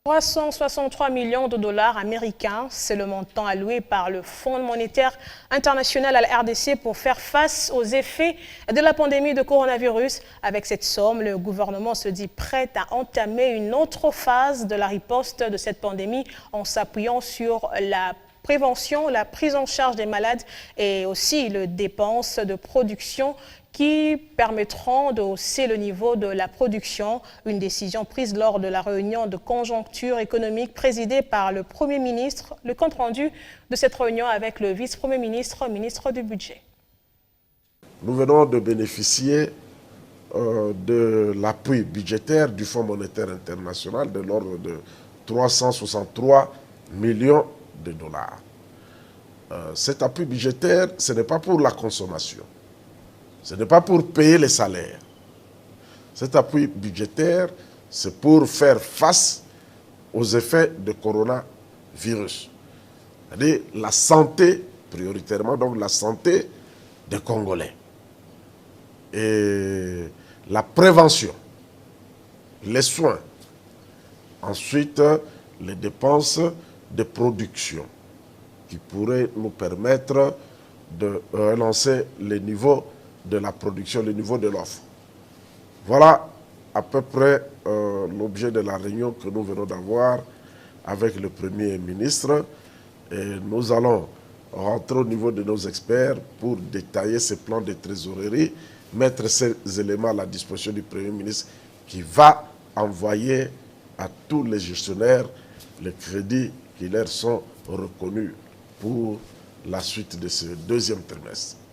$363 millions américains, c'est le montant alloué par le Fonds monétaire international à la RDC pour faire face aux effets de la pandémie de coronavirus. Avec cette somme, le gouvernement se dit prêt à entamer une autre phase de la riposte de cette pandémie en s'appuyant sur la prévention, la prise en charge des malades et aussi les dépenses de production qui permettront de hausser le niveau de la production. Une décision prise lors de la réunion de conjoncture économique présidée par le Premier ministre. Le compte-rendu de cette réunion avec le vice-premier ministre, ministre du Budget. Nous venons de bénéficier de l'appui budgétaire du Fonds monétaire international de l'ordre de 363 millions de dollars. Cet appui budgétaire, ce n'est pas pour la consommation. Ce n'est pas pour payer les salaires. Cet appui budgétaire, c'est pour faire face aux effets de coronavirus. C'est-à-dire la santé, prioritairement, donc la santé des Congolais. Et la prévention, les soins. Ensuite, les dépenses de production qui pourraient nous permettre de relancer les niveaux de la production, le niveau de l'offre. Voilà à peu près l'objet de la réunion que nous venons d'avoir avec le Premier ministre. Et nous allons rentrer au niveau de nos experts pour détailler ces plans de trésorerie, mettre ces éléments à la disposition du Premier ministre qui va envoyer à tous les gestionnaires les crédits qui leur sont reconnus pour la suite de ce deuxième trimestre.